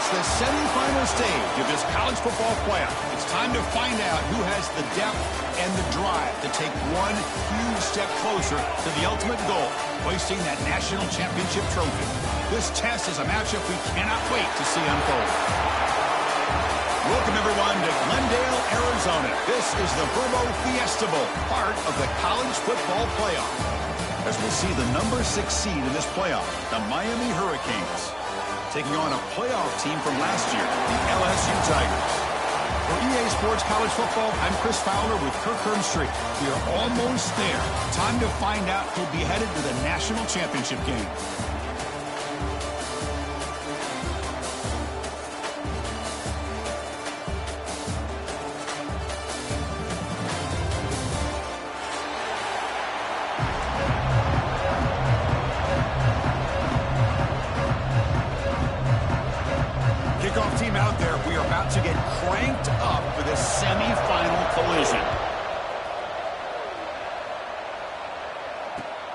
It's the semifinal stage of this college football playoff. It's time to find out who has the depth and the drive to take one huge step closer to the ultimate goal, hoisting that national championship trophy. This test is a matchup we cannot wait to see unfold. Welcome, everyone, to Glendale, Arizona. This is the Verbo Fiesta Bowl, part of the college football playoff. As we see the number 6 seed in this playoff, the Miami Hurricanes, taking on a playoff team from last year, the LSU Tigers. For EA Sports College Football, I'm Chris Fowler with Kirk Herbstreit. We are almost there. Time to find out who'll be headed to the national championship game. Kickoff team out there. We are about to get cranked up for this semifinal collision.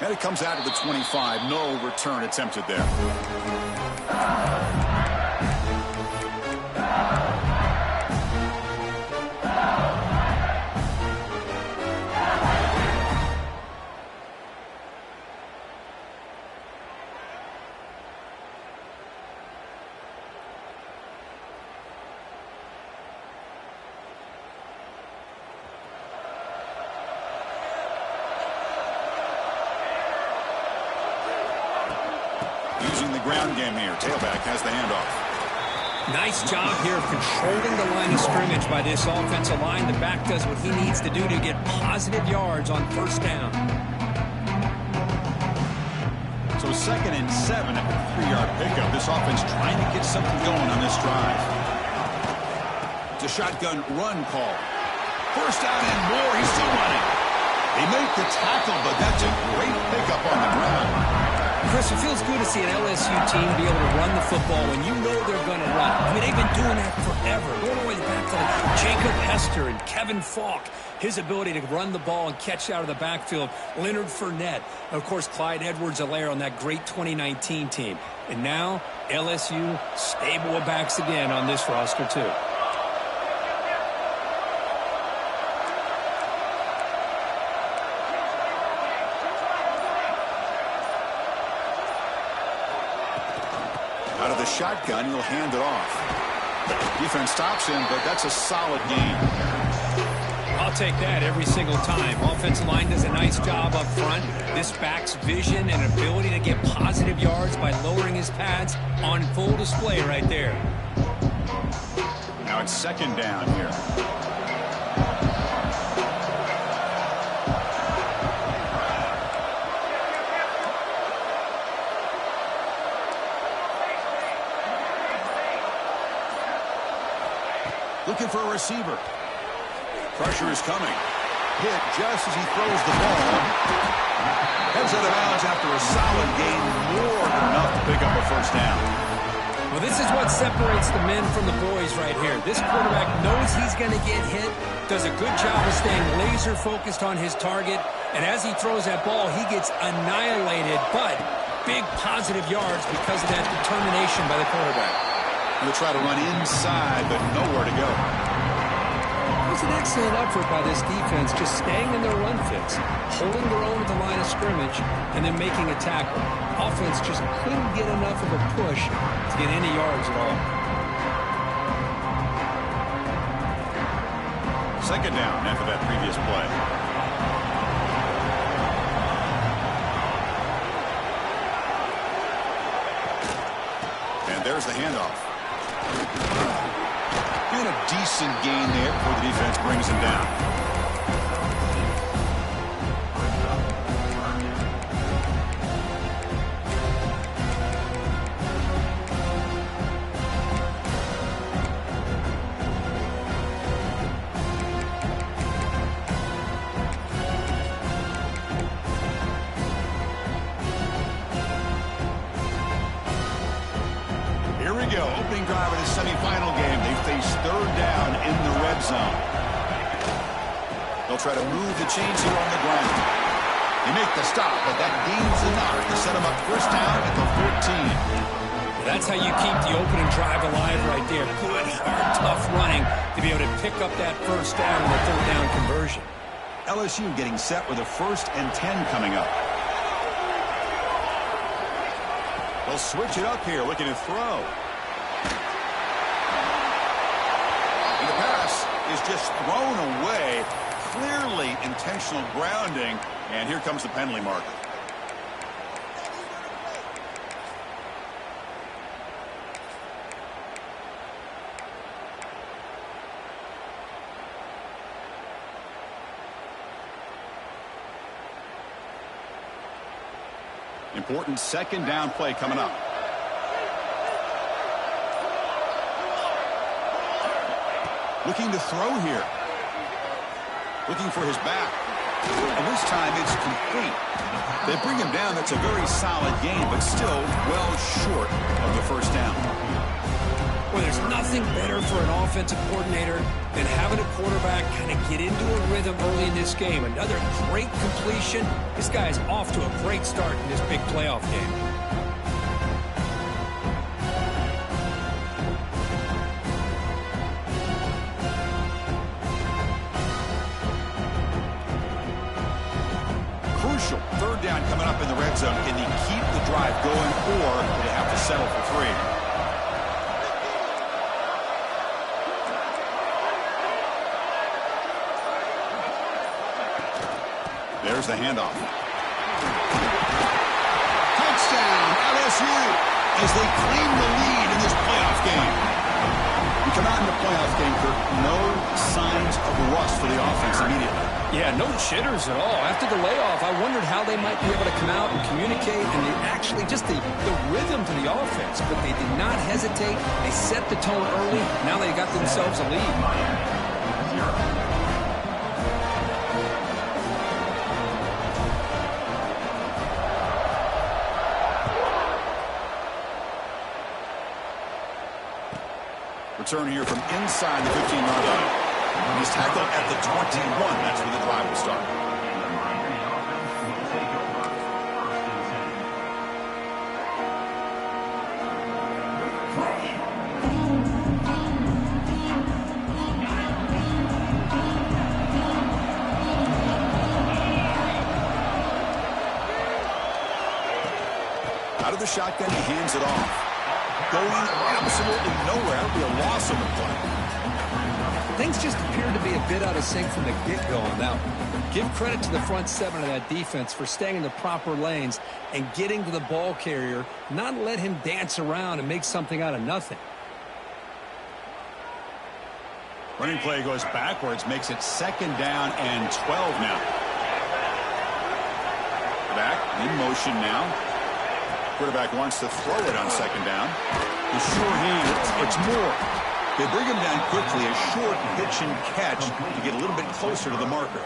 And it comes out of the 25. No return attempted there. Using the ground game here. Tailback has the handoff. Nice job here of controlling the line of scrimmage by this offensive line. The back does what he needs to do to get positive yards on first down. So 2nd and 7 at the 3-yard pickup. This offense trying to get something going on this drive. It's a shotgun run call. First down and more. He's still running. They make the tackle, but that's a great pickup on the ground. Chris, it feels good to see an LSU team be able to run the football when you know they're going to run. I mean, they've been doing that forever. Going all the way back to like Jacob Hester and Kevin Falk. His ability to run the ball and catch out of the backfield. Leonard Fournette. And of course, Clyde Edwards-Helaire on that great 2019 team. And now, LSU stable of backs again on this roster, too. Out of the shotgun, he'll hand it off. Defense stops him, but that's a solid gain. I'll take that every single time. Offensive line does a nice job up front. This back's vision and ability to get positive yards by lowering his pads on full display right there. Now it's 2nd down here. Looking for a receiver. Pressure is coming. Hit just as he throws the ball. Heads out of bounds after a solid gain. More than enough to pick up a first down. Well, this is what separates the men from the boys right here. This quarterback knows he's going to get hit, does a good job of staying laser focused on his target, and as he throws that ball, he gets annihilated, but big positive yards because of that determination by the quarterback. He'll try to run inside, but nowhere to go. It was an excellent effort by this defense, just staying in their run fits, holding their own at the line of scrimmage, and then making a tackle. Offense just couldn't get enough of a push to get any yards at all. 2nd down after that previous play. And there's the handoff. And a decent gain there before the defense brings him down. Here we go. Opening drive of the semifinal game. They face 3rd down in the red zone. They'll try to move the chains here on the ground. They make the stop, but that gains enough to set them up first down at the 14. That's how you keep the opening drive alive right there. Good, hard, tough running to be able to pick up that first down and the third down conversion. LSU getting set with a 1st and 10 coming up. They'll switch it up here, looking to throw. And the pass is just thrown away. Clearly intentional grounding. And here comes the penalty marker. Important 2nd down play coming up. Looking to throw here. Looking for his back. And this time it's complete. They bring him down. That's a very solid gain, but still well short of the first down. Well, there's nothing better for an offensive coordinator than having a quarterback kind of get into a rhythm early in this game. Another great completion. This guy is off to a great start in this big playoff game. Crucial 3rd down coming up in the red zone. Can he keep the drive going, or do they have to settle for 3? There's the handoff. Touchdown, LSU, as they claim the lead in this playoff game. We come out in the playoff game, Kirk, no signs of rust for the offense immediately. Yeah, no jitters at all. After the layoff, I wondered how they might be able to come out and communicate, and they actually just the rhythm to the offense. But they did not hesitate. They set the tone early. Now they got themselves a lead. Return here from inside the 15-yard line. He's tackled at the 21. That's where the drive will start. Out of the shotgun, he hands it off. Going absolutely nowhere. That'll be a loss of the play. Things just appeared to be a bit out of sync from the get-go. Now, give credit to the front 7 of that defense for staying in the proper lanes and getting to the ball carrier, not let him dance around and make something out of nothing. Running play goes backwards, makes it 2nd down and 12 now. Back in motion now. Quarterback wants to throw it on 2nd down. The sure hand, it's more. They bring him down quickly, a short pitch and catch to get a little bit closer to the marker.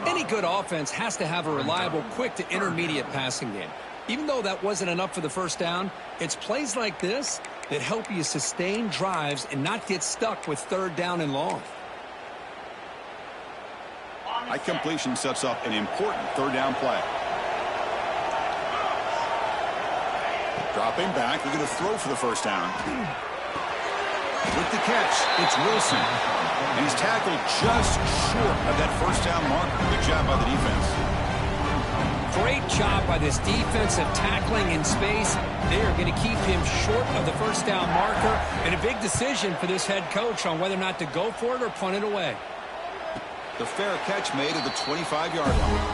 Any good offense has to have a reliable, quick to intermediate passing game. Even though that wasn't enough for the first down, it's plays like this that help you sustain drives and not get stuck with 3rd down and long. High completion sets up an important 3rd down play. Dropping back, looking to throw for the first down. With the catch, it's Wilson. And he's tackled just short of that first down marker. Good job by the defense. Great job by this defensive tackling in space. They are going to keep him short of the first down marker. And a big decision for this head coach on whether or not to go for it or punt it away. The fair catch made at the 25-yard line.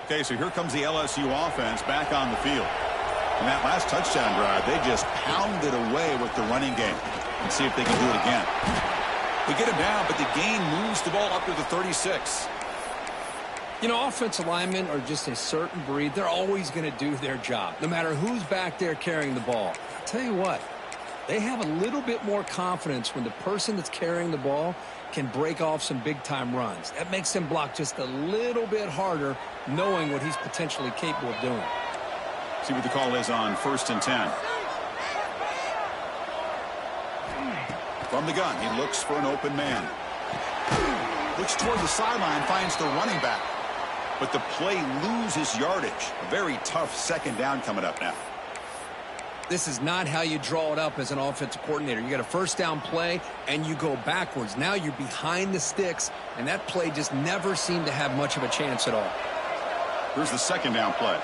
Okay, so here comes the LSU offense back on the field. In that last touchdown drive, they just pounded away with the running game. Let's see if they can do it again. They get him down, but the gain moves the ball up to the 36. You know, offensive linemen are just a certain breed. They're always going to do their job, no matter who's back there carrying the ball. I'll tell you what, They have a little bit more confidence when the person that's carrying the ball can break off some big-time runs. That makes them block just a little bit harder, knowing what he's potentially capable of doing. See what the call is on 1st and 10. From the gun, he looks for an open man. Looks toward the sideline, finds the running back. But the play loses yardage. A very tough second down coming up now. This is not how you draw it up as an offensive coordinator. You got a first down play, and you go backwards. Now you're behind the sticks, and that play just never seemed to have much of a chance at all. Here's the second down play.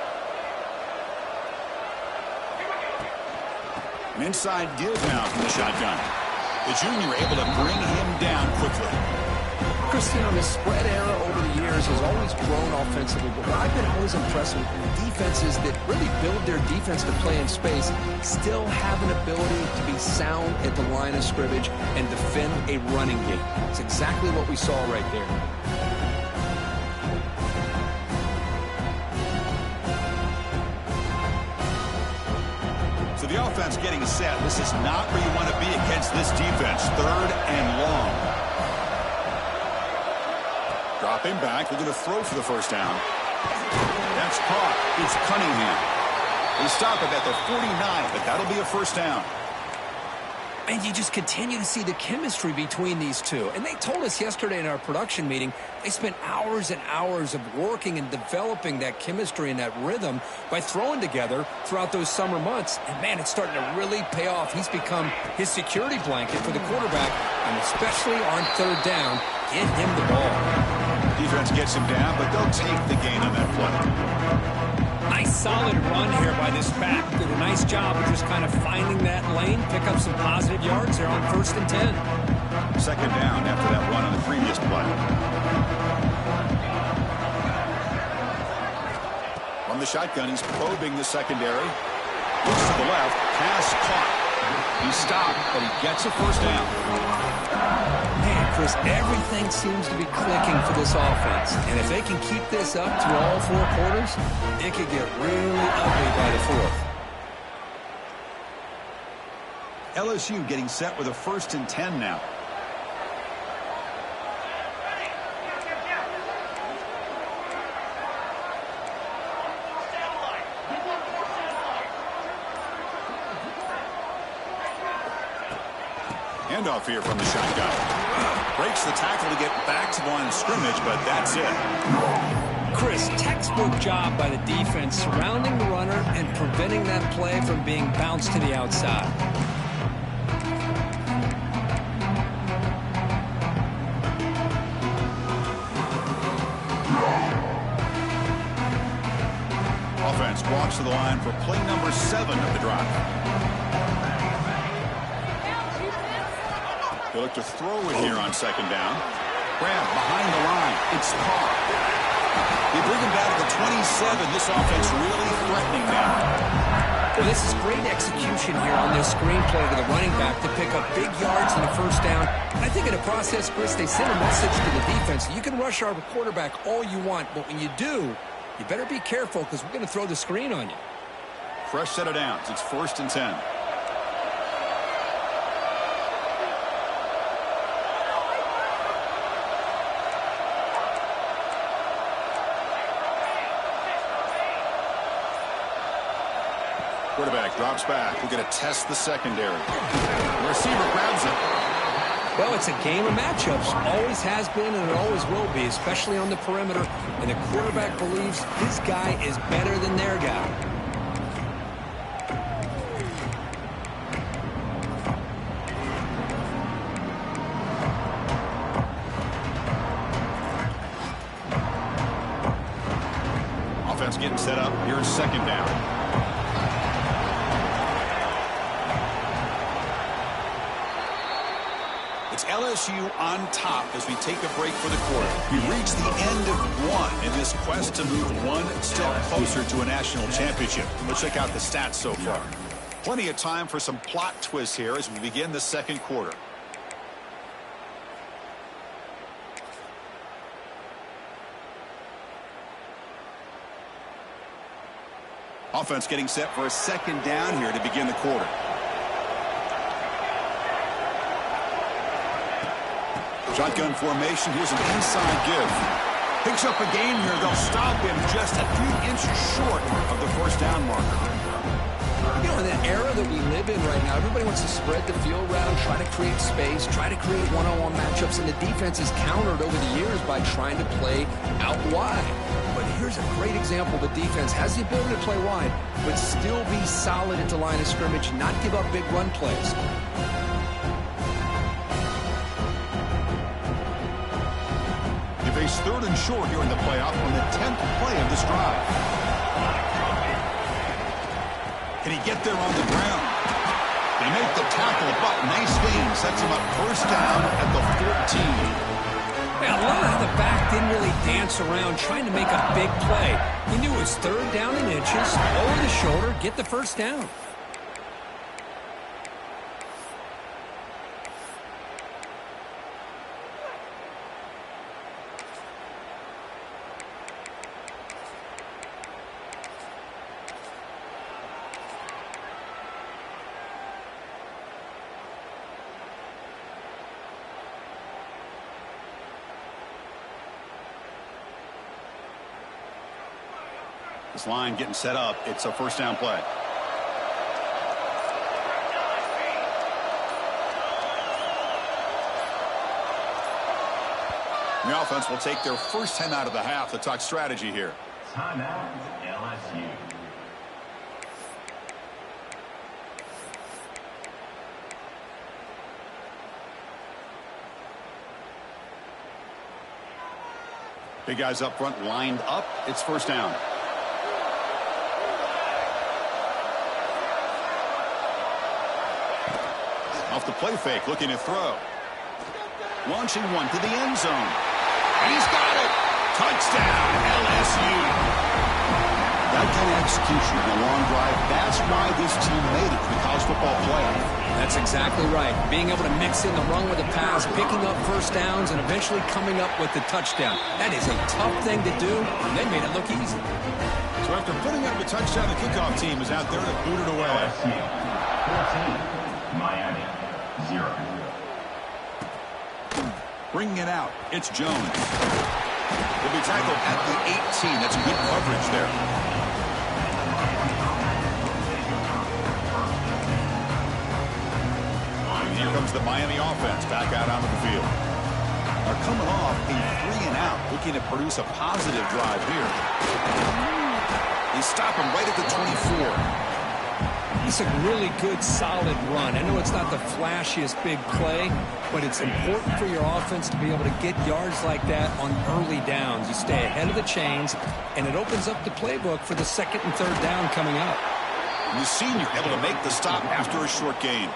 An inside give now from the shotgun. The junior able to bring him down quickly. Christine, the spread era over the years has always grown offensively, but what I've been always impressed with defenses that really build their defense to play in space still have an ability to be sound at the line of scrimmage and defend a running game. It's exactly what we saw right there. So the offense getting set. This is not where you want to be against this defense. 3rd and long. Dropping back, looking to throw for the first down. That's caught. It's Cunningham. They stop it at the 49, but that'll be a first down. And you just continue to see the chemistry between these two. And they told us yesterday in our production meeting, they spent hours and hours of working and developing that chemistry and that rhythm by throwing together throughout those summer months. And, man, it's starting to really pay off. He's become his security blanket for the quarterback, and especially on 3rd down, get him the ball. Defense gets him down, but they'll take the gain on that play. Nice solid run here by this back. Did a nice job of just kind of finding that lane, pick up some positive yards there on 1st and 10. Second down after that run on the previous play. From the shotgun, he's probing the secondary. Looks to the left, pass caught. He stopped, but he gets a first down. Man, Chris, everything seems to be clicking for this offense. And if they can keep this up through all 4 quarters, it could get really ugly by the 4th. LSU getting set with a 1st and 10 now. Handoff here from the shotgun. Breaks the tackle to get back to the line of scrimmage, but that's it. Chris, textbook job by the defense surrounding the runner and preventing that play from being bounced to the outside. Offense walks to the line for play number 7 of the drive. They look to throw it here on 2nd down. Grab behind the line. It's Carr. They bring him back to the 27. This offense really threatening now. Well, this is great execution here on this screenplay to the running back to pick up big yards in the first down. I think in the process, Chris, they send a message to the defense. You can rush our quarterback all you want, but when you do, you better be careful because we're going to throw the screen on you. Fresh set of downs. It's 1st and 10. Quarterback drops back. We're going to test the secondary. The receiver grabs it. Well, it's a game of matchups. Always has been and it always will be, especially on the perimeter. And the quarterback believes his guy is better than their guy. Offense getting set up. Here's 2nd down. LSU on top as we take a break for the quarter. We reach the end of 1 in this quest to move 1 step closer to a national championship. Let's check out the stats so far. Plenty of time for some plot twists here as we begin the 2nd quarter. Offense getting set for a 2nd down here to begin the quarter. Shotgun formation. Here's an inside give. Picks up a gain here. They'll stop him just a few inches short of the first down marker. You know, in the era that we live in right now, everybody wants to spread the field around, try to create space, try to create one-on-one matchups, and the defense is countered over the years by trying to play out wide. But here's a great example. The defense has the ability to play wide, but still be solid at the line of scrimmage, not give up big run plays. They face third and short here in the playoff on the 10th play of this drive. Can he get there on the ground? They make the tackle, but nice gain. Sets him up first down at the 14. Yeah, I love how the back didn't really dance around trying to make a big play. He knew it was third down in inches, over the shoulder, get the first down. This line getting set up. It's a first down play. The offense will take their first time out of the half to talk strategy here. Timeout, LSU. Big guys up front lined up. It's first down. Off the play fake, looking to throw. Launching one to the end zone. And he's got it. Touchdown, LSU. That kind of execution in a long drive, that's why this team made it to the college football playoff. That's exactly right. Being able to mix in the run with the pass, picking up first downs, and eventually coming up with the touchdown. That is a tough thing to do, and they made it look easy. So after putting up a touchdown, the kickoff team is out there to boot it away. LSU 14, Miami 0. Bringing it out, it's Jones. Will be tackled at the 18. That's good coverage there. And here comes the Miami offense back out onto the field. They're coming off a 3-and-out, looking to produce a positive drive here. They stop him right at the 24. It's a really good, solid run. I know it's not the flashiest big play, but it's important for your offense to be able to get yards like that on early downs. You stay ahead of the chains, and it opens up the playbook for the second and third down coming up. And the senior able to make the stop after a short gain.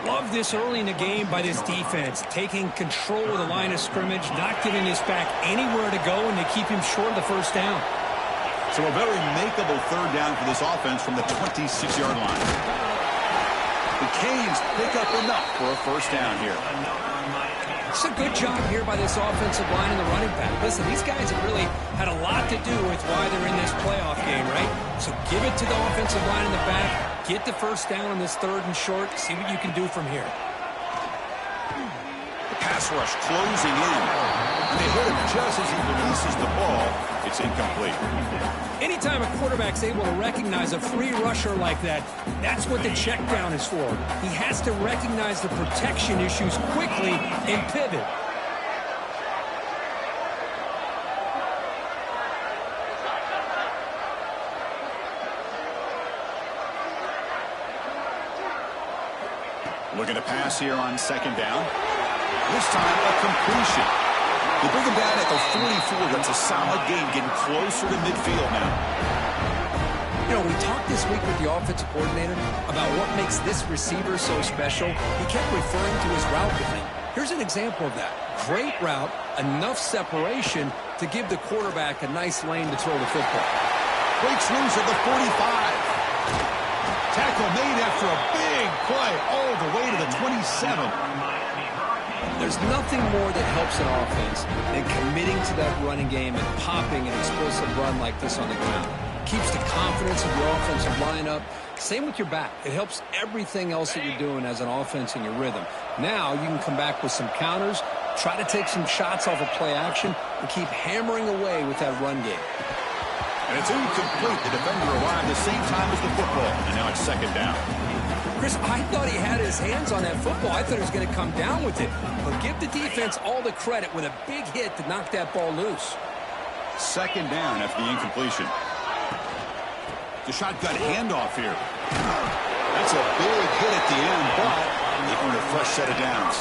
Love this early in the game by this defense, taking control of the line of scrimmage, not giving this back anywhere to go, and they keep him short of the first down. So a very makeable third down for this offense from the 26-yard line. The Canes pick up enough for a first down here. It's a good job here by this offensive line and the running back. Listen, these guys have really had a lot to do with why they're in this playoff game, right? So give it to the offensive line in the back. Get the first down on this third and short. See what you can do from here. The pass rush closing in. And they hit him just as he releases the ball. It's incomplete. Anytime a quarterback's able to recognize a free rusher like that, that's what the check down is for. He has to recognize the protection issues quickly and pivot. Looking to pass here on second down. This time a completion. They bring him down at the 44. That's a solid gain, getting closer to midfield now. You know, we talked this week with the offensive coordinator about what makes this receiver so special. He kept referring to his route running. Here's an example of that. Great route, enough separation to give the quarterback a nice lane to throw the football. Breaks loose at the 45. Tackle made after a big play all the way to the 27. There's nothing more that helps an offense than committing to that running game and popping an explosive run like this on the ground. Keeps the confidence of your offensive line up. Same with your back. It helps everything else that you're doing as an offense in your rhythm. Now you can come back with some counters Try to take some shots off of play action and keep hammering away with that run game. And it's incomplete. The defender arrived the same time as the football, and now it's second down. Chris, I thought he had his hands on that football. I thought he was going to come down with it. But give the defense all the credit with a big hit to knock that ball loose. Second down after the incompletion. The shotgun handoff here. That's a big hit at the end, but they earn a fresh set of downs.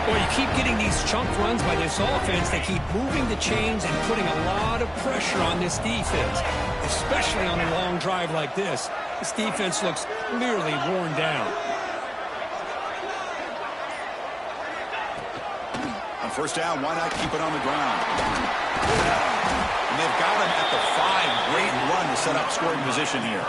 Well, you keep getting these chunk runs by this offense. They keep moving the chains and putting a lot of pressure on this defense, especially on a long drive like this. This defense looks clearly worn down. On first down, why not keep it on the ground? And they've got him at the 5. Great run to set up scoring position here.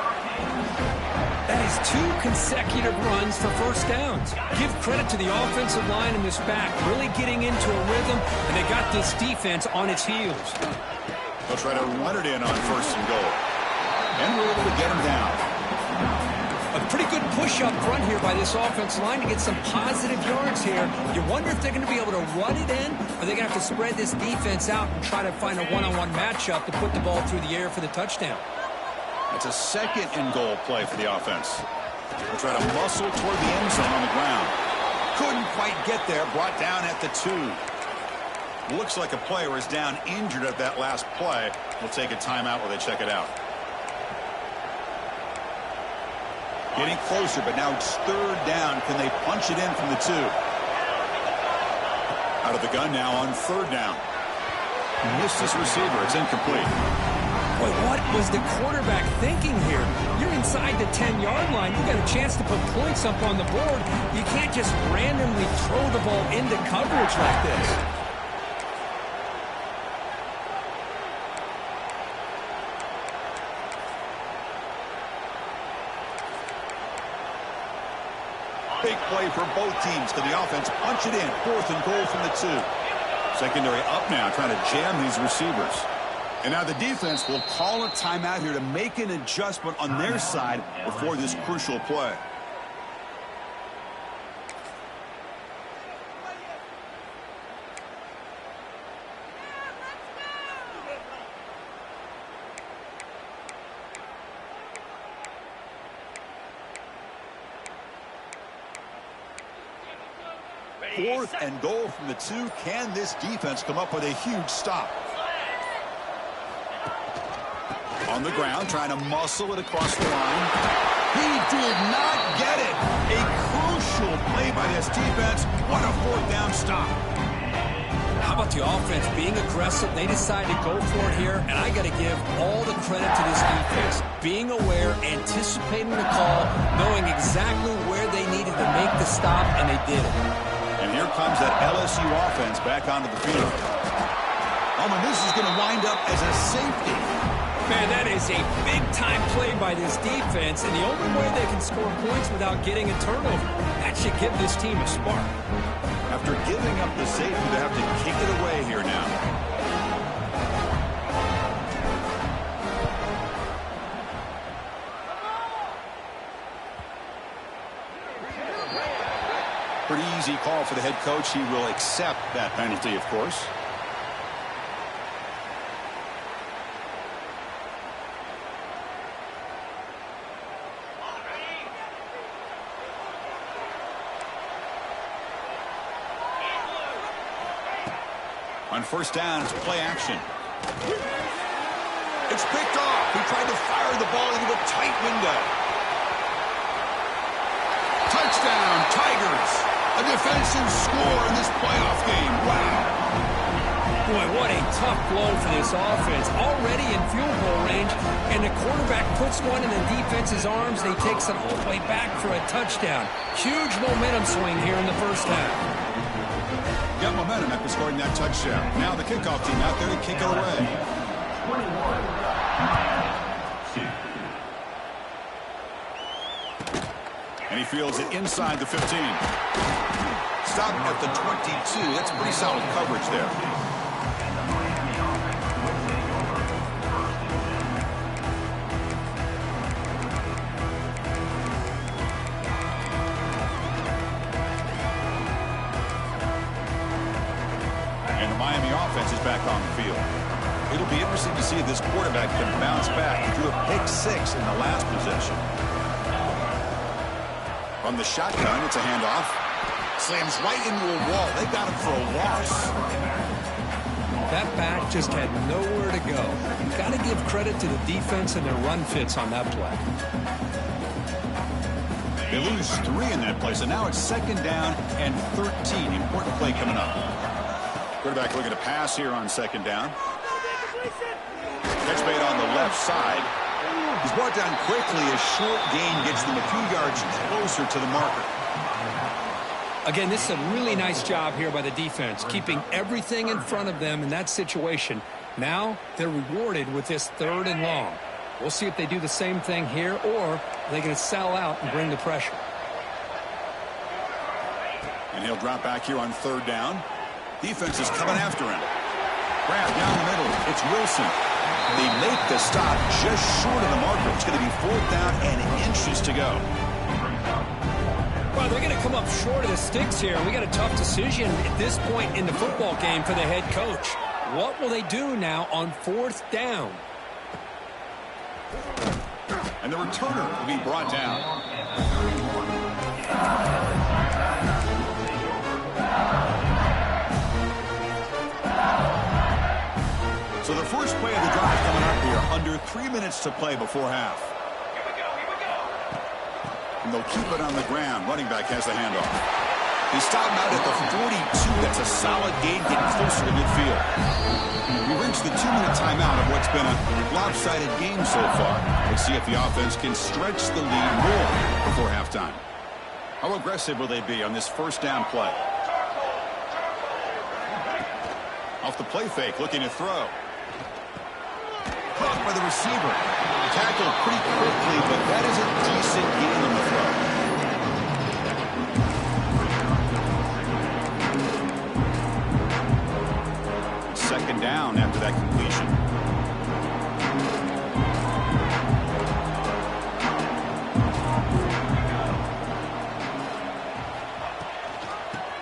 That is 2 consecutive runs for first downs. Give credit to the offensive line in this back, really getting into a rhythm, and they got this defense on its heels. They'll try to run it in on first and goal. And we're able to get him down. A pretty good push up front here by this offensive line to get some positive yards here. You wonder if they're going to be able to run it in, or they're going to have to spread this defense out and try to find a one-on-one matchup to put the ball through the air for the touchdown. It's a second and goal play for the offense. They'll try to muscle toward the end zone on the ground. Couldn't quite get there, brought down at the 2. Looks like a player is down injured at that last play. We'll take a timeout while they check it out. Getting closer, but now it's third down. Can they punch it in from the 2? Out of the gun now on third down. Missed his receiver. It's incomplete. Boy, what was the quarterback thinking here? You're inside the 10-yard line. You got a chance to put points up on the board. You can't just randomly throw the ball into coverage like this. Big play for both teams. Can the offense punch it in? Fourth and goal from the 2. Secondary up now, trying to jam these receivers. And now the defense will call a timeout here to make an adjustment on their side before this crucial play. Fourth and goal from the 2. Can this defense come up with a huge stop? On the ground, trying to muscle it across the line. He did not get it. A crucial play by this defense. What a fourth down stop. How about the offense being aggressive? They decided to go for it here, and I got to give all the credit to this defense. Being aware, anticipating the call, knowing exactly where they needed to make the stop, and they did it. And here comes that LSU offense back onto the field. Oh, and this is going to wind up as a safety. Man, that is a big-time play by this defense, and the only way they can score points without getting a turnover. That should give this team a spark. After giving up the safety, they have to kick it away here now. Pretty easy call for the head coach. He will accept that penalty, of course. On first down, it's play action. It's picked off. He tried to fire the ball into a tight window. Touchdown, Tigers. A defensive score in this playoff game. Wow. Boy, what a tough blow for this offense. Already in field goal range, and the quarterback puts one in the defense's arms, and he takes it all the way back for a touchdown. Huge momentum swing here in the first half. Got momentum after scoring that touchdown. Now the kickoff team out there to kick it away. 21, Miami, 2. And he fields it inside the 15. Stop at the 22. That's pretty solid coverage there. And the Miami offense will take over first and 10. back on the field. It'll be interesting to see if this quarterback can bounce back. He threw a pick-6 in the last possession. From the shotgun, it's a handoff. Slams right into a wall. They got him for a loss. That back just had nowhere to go. Got to give credit to the defense and their run fits on that play. They lose 3 in that play, so now it's 2nd down and 13. Important play coming up. Quarterback looking to pass here on 2nd down. Catch made on the left side. He's brought down quickly. A short gain gets them a few yards closer to the marker. Again, this is a really nice job here by the defense, keeping everything in front of them in that situation. Now they're rewarded with this 3rd and long. We'll see if they do the same thing here, or are they going to sell out and bring the pressure. And he'll drop back here on 3rd down. Defense is coming after him. Grab down the middle. It's Wilson. They make the stop just short of the marker. It's going to be 4th down and inches to go. Well, they're going to come up short of the sticks here. We got a tough decision at this point in the football game for the head coach. What will they do now on 4th down? And the returner will be brought down. So the first play of the drive coming up here. Under 3 minutes to play before half. And they'll keep it on the ground. Running back has the handoff. He stopped out at the 42. That's a solid gain, getting closer to midfield. We reached the 2-minute timeout of what's been a lopsided game so far. Let's see if the offense can stretch the lead more before halftime. How aggressive will they be on this 1st down play? Off the play fake, looking to throw. Caught by the receiver. Tackled pretty quickly, but that is a decent gain on the throw. 2nd down after that completion.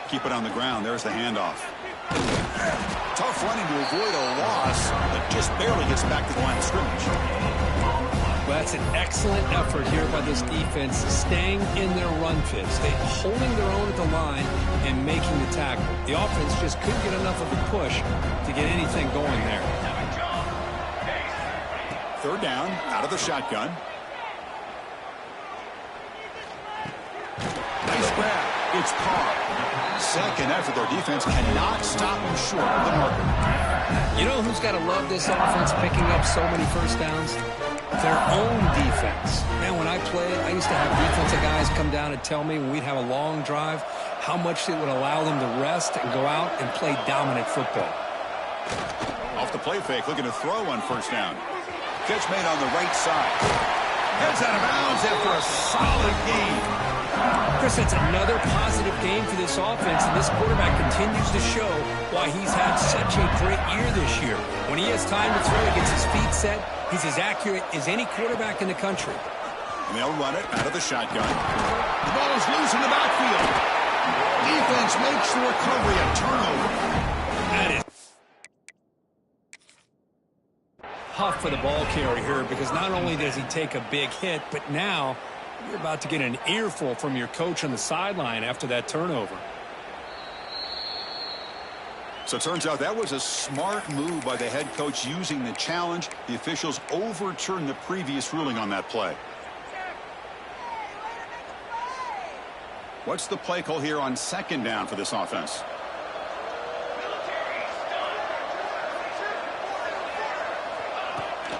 Keep it on the ground. There's the handoff. Tough running to avoid a loss, but just barely gets back to the line of scrimmage. Well, that's an excellent effort here by this defense, staying in their run fits. They're holding their own at the line and making the tackle. The offense just couldn't get enough of a push to get anything going there. 3rd down, out of the shotgun. Nice grab. It's Carr. 2nd effort. Their defense cannot stop him short of the marker. You know who's got to love this offense picking up so many 1st downs? Their own defense. Man, when I played, I used to have defensive guys come down and tell me when we'd have a long drive how much it would allow them to rest and go out and play dominant football. Off the play fake, looking to throw on 1st down. Catch made on the right side. Heads out of bounds after a solid gain. Chris, that's another positive game for this offense, and this quarterback continues to show why he's had such a great year this year. When he has time to throw, he gets his feet set. He's as accurate as any quarterback in the country. And they'll run it out of the shotgun. The ball is loose in the backfield. Defense makes the recovery, a turnover. That is tough for the ball carrier here, because not only does he take a big hit, but now you're about to get an earful from your coach on the sideline after that turnover. So it turns out that was a smart move by the head coach using the challenge. The officials overturned the previous ruling on that play. What's the play call here on 2nd down for this offense?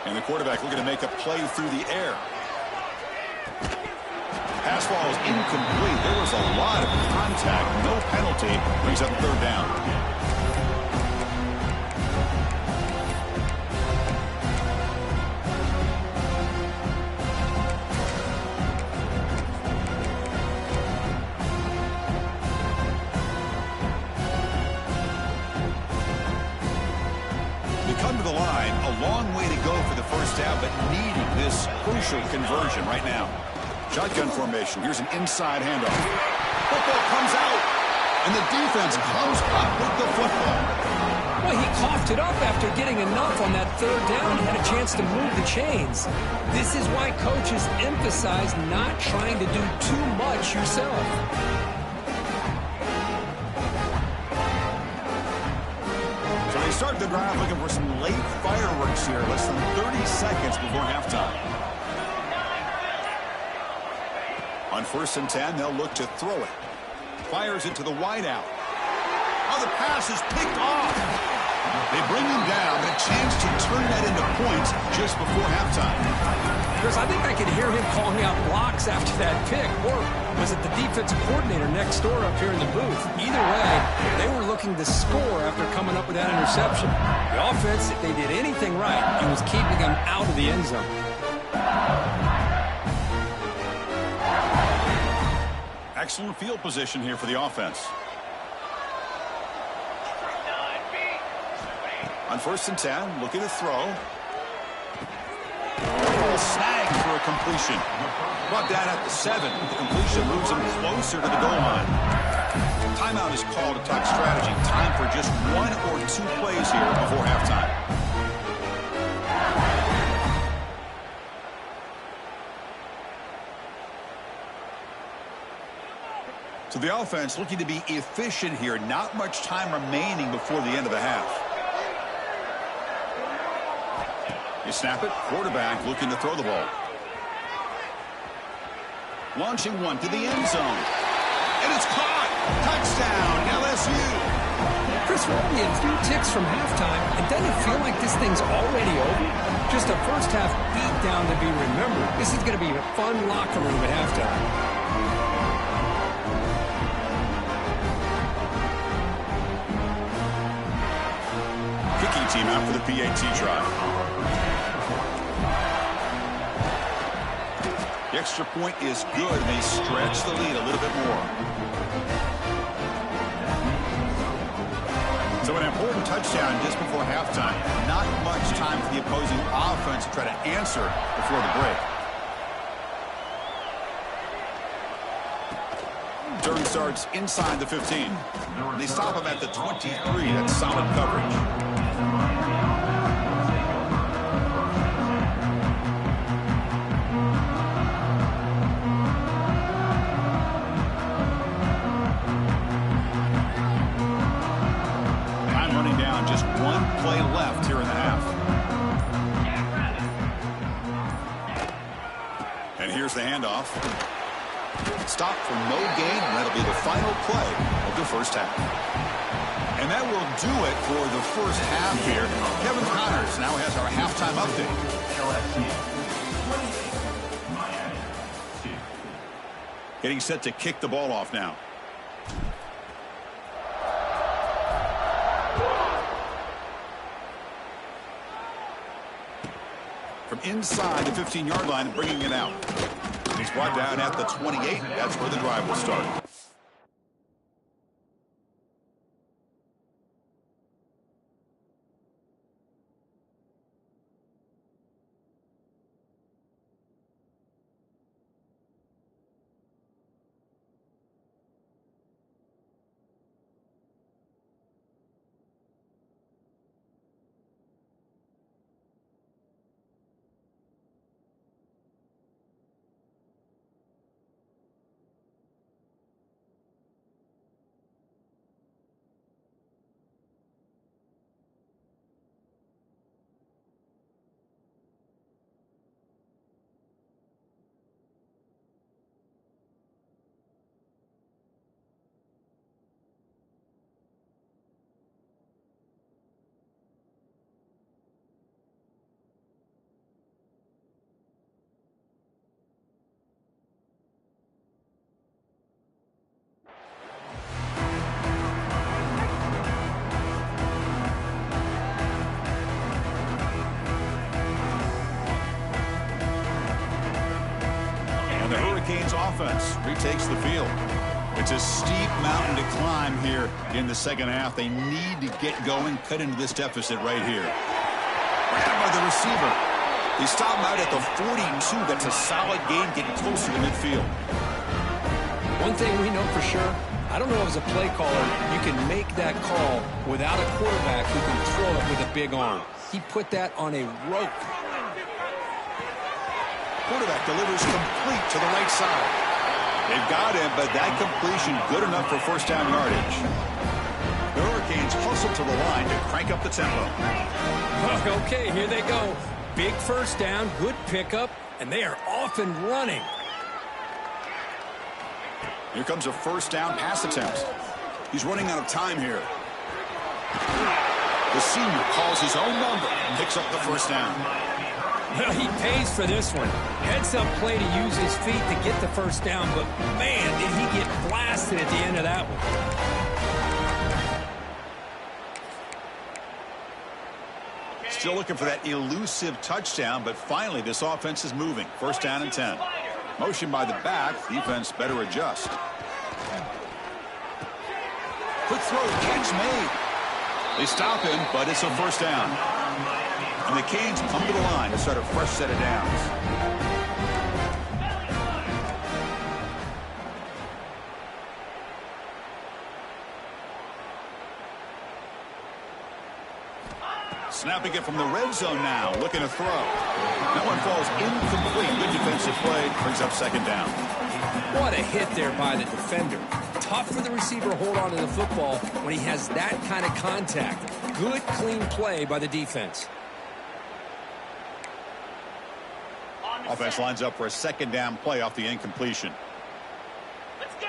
And the quarterback looking to make a play through the air. Pass ball is incomplete. There was a lot of contact. No penalty. Brings up 3rd down. They come to the line. A long way to go for the 1st down, but needing this crucial conversion right now. Shotgun formation. Here's an inside handoff. Football comes out, and the defense comes up with the football. Well, he coughed it up after getting enough on that third down and had a chance to move the chains. This is why coaches emphasize not trying to do too much yourself. So they start the drive looking for some late fireworks here, less than 30 seconds before halftime. On 1st and 10, they'll look to throw it. Fires it to the wideout. Oh, the pass is picked off. They bring him down, but a chance to turn that into points just before halftime. Chris, I think I could hear him calling out blocks after that pick. Or was it the defensive coordinator next door up here in the booth? Either way, they were looking to score after coming up with that interception. The offense, if they did anything right, it was keeping them out of the end zone. Excellent field position here for the offense. On 1st and 10, looking to throw. Snag for a completion. Brought down at the 7. The completion moves him closer to the goal line. Timeout is called to talk strategy. Time for just 1 or 2 plays here before halftime. So the offense looking to be efficient here. Not much time remaining before the end of the half. You snap it. Quarterback looking to throw the ball. Launching one to the end zone. And it's caught. Touchdown, LSU. Chris, we're only a few ticks from halftime. And doesn't it feel like this thing's already over? Just a first half beatdown to be remembered. This is going to be a fun locker room at halftime. Team out for the PAT try. The extra point is good, and they stretch the lead a little bit more. So an important touchdown just before halftime. Not much time for the opposing offense to try to answer before the break. Turn starts inside the 15. They stop him at the 23. That's solid coverage. Play left here in the half. And here's the handoff. Stop for no gain, and that'll be the final play of the first half. And that will do it for the first half here. Kevin Connors now has our halftime update. Getting set to kick the ball off now. From inside the 15-yard line and bringing it out. He's brought down at the 28. That's where the drive will start. Hurricanes offense retakes the field. It's a steep mountain to climb here in the second half. They need to get going, cut into this deficit right here. Grabbed by the receiver. They stop him out at the 42. That's a solid gain, getting closer to midfield. One thing we know for sure, I don't know as a play caller you can make that call without a quarterback who can throw it with a big arm. He put that on a rope. Quarterback delivers complete to the right side. They've got him, but that completion good enough for first down yardage. The Hurricanes hustle to the line to crank up the tempo. Okay, here they go. Big first down, good pickup, and they are off and running. Here comes a first down pass attempt. He's running out of time here. The senior calls his own number and picks up the first down. Well, he pays for this one. Heads-up play to use his feet to get the first down, but man, did he get blasted at the end of that one. Still looking for that elusive touchdown, but finally this offense is moving. First down and 10. Motion by the back. Defense better adjust. Quick throw. Catch made. They stop him, but it's a first down. And the Canes come to the line to start a fresh set of downs. Snapping it from the red zone now, looking to throw. That one falls incomplete. Good defensive play, brings up second down. What a hit there by the defender. Tough for the receiver to hold on to the football when he has that kind of contact. Good, clean play by the defense. Offense lines up for a second down play off the incompletion. Let's go!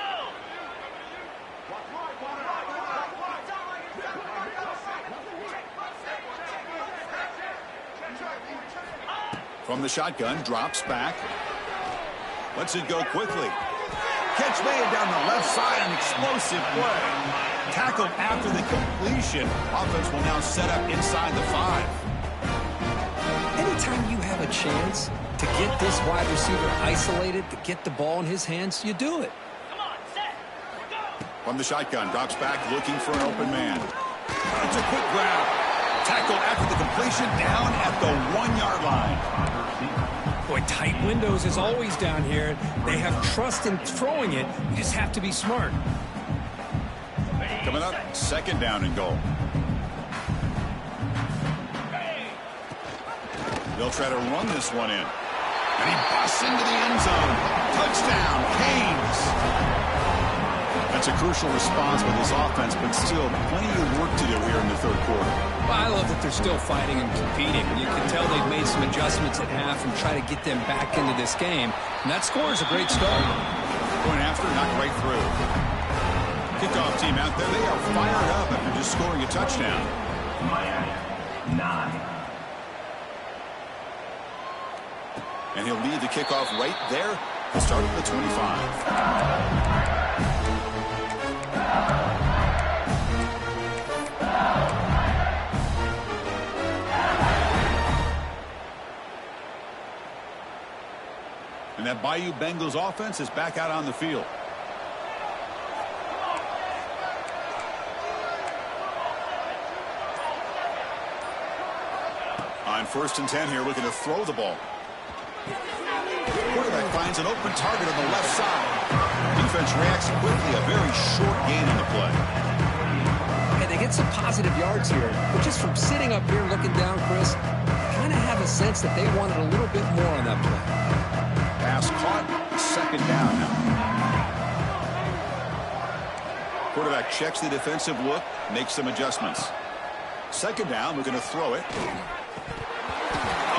From the shotgun, drops back. Lets it go quickly. Catch made down the left side, an explosive play. Tackled after the completion. Offense will now set up inside the 5. Anytime you have a chance to get this wide receiver isolated, to get the ball in his hands, you do it. Come on, set, go! From the shotgun, drops back looking for an open man. It's a quick grab. Tackled after the completion, down at the 1-yard line. Boy, tight windows is always down here. They have trust in throwing it. You just have to be smart. Coming up, second down and goal. They'll try to run this one in. And he busts into the end zone. Touchdown, Canes. That's a crucial response by this offense, but still plenty of work to do here in the third quarter. Well, I love that they're still fighting and competing. You can tell they've made some adjustments at half and try to get them back into this game. And that score is a great start. Going after, knocked right through. Kickoff team out there. They are fired up after just scoring a touchdown. Miami, 9. And he'll lead the kickoff right there. He'll start at the 25. And that Bayou Bengals offense is back out on the field. On 1st and 10 here, looking to throw the ball. Quarterback finds an open target on the left side. Defense reacts quickly, a very short gain on the play. And they get some positive yards here, but just from sitting up here looking down, Chris, I kind of have a sense that they wanted a little bit more on that play. Pass caught, second down now. Quarterback checks the defensive look, makes some adjustments. Second down, looking to throw it.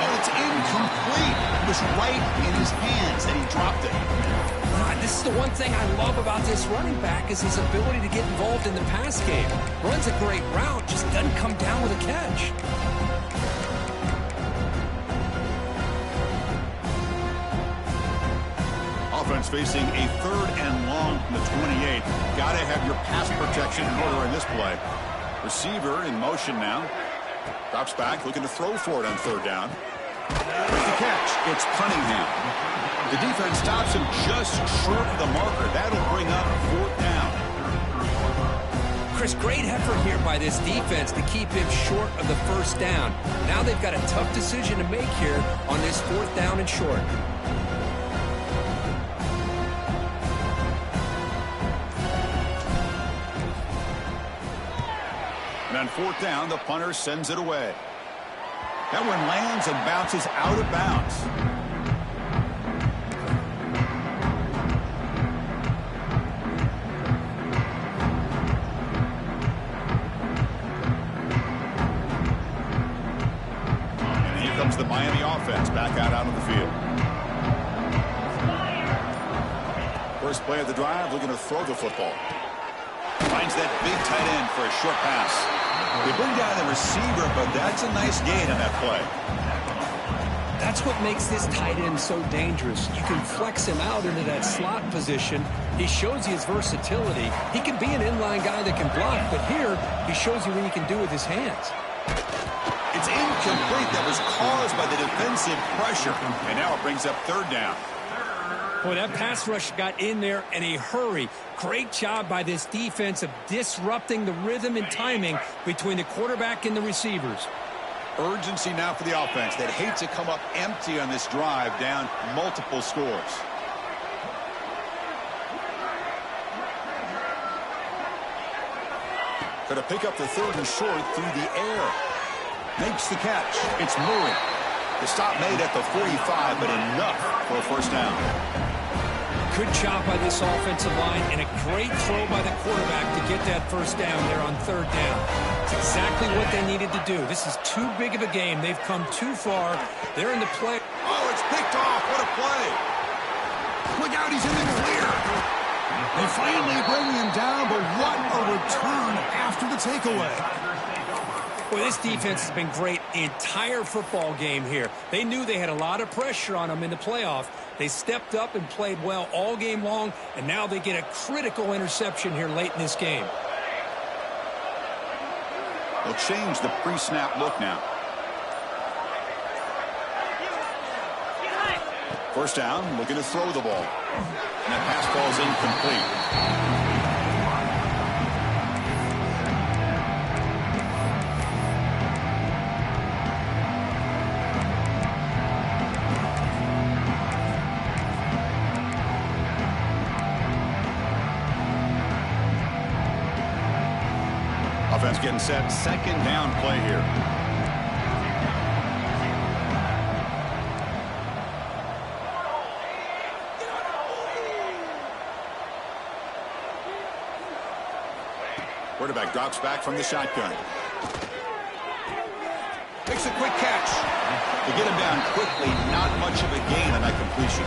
Oh, it's incomplete. It was right in his hands, and he dropped it. God, this is the one thing I love about this running back is his ability to get involved in the pass game. Runs a great route, just doesn't come down with a catch. Offense facing a 3rd and long from the 28. Got to have your pass protection in order in this play. Receiver in motion now. Drops back, looking to throw for it on 3rd down. With the catch, it's Cunningham. The defense stops him just short of the marker. That'll bring up 4th down. Chris, great effort here by this defense to keep him short of the first down. Now they've got a tough decision to make here on this 4th down and short. on fourth down, the punter sends it away. That one lands and bounces out of bounds. And here comes the Miami offense back out onto the field. First play of the drive, looking to throw the football. Finds that big tight end for a short pass. They bring down the receiver, but that's a nice gain on that play. That's what makes this tight end so dangerous. You can flex him out into that slot position. He shows you his versatility. He can be an inline guy that can block, but here he shows you what he can do with his hands. It's incomplete. That was caused by the defensive pressure. And now it brings up third down. Boy, that pass rush got in there in a hurry. Great job by this defense of disrupting the rhythm and timing between the quarterback and the receivers. Urgency now for the offense. They'd hate to come up empty on this drive, down multiple scores. Going to pick up the third and short through the air. Makes the catch. It's Murray. The stop made at the 45, but enough for a first down. Good job by this offensive line and a great throw by the quarterback to get that first down there on third down. It's exactly what they needed to do. This is too big of a game. They've come too far. They're in the play. Oh, it's picked off. What a play. Look out, he's in the clear. They finally bring him down, but what a return after the takeaway. Well, this defense has been great the entire football game here. They knew they had a lot of pressure on them in the playoff. They stepped up and played well all game long, and now they get a critical interception here late in this game. They'll change the pre-snap look now. First down, looking to throw the ball. And that pass ball is incomplete. Offense getting set. Second down play here. Quarterback drops back from the shotgun. Makes a quick catch. To get him down quickly, not much of a gain on that completion.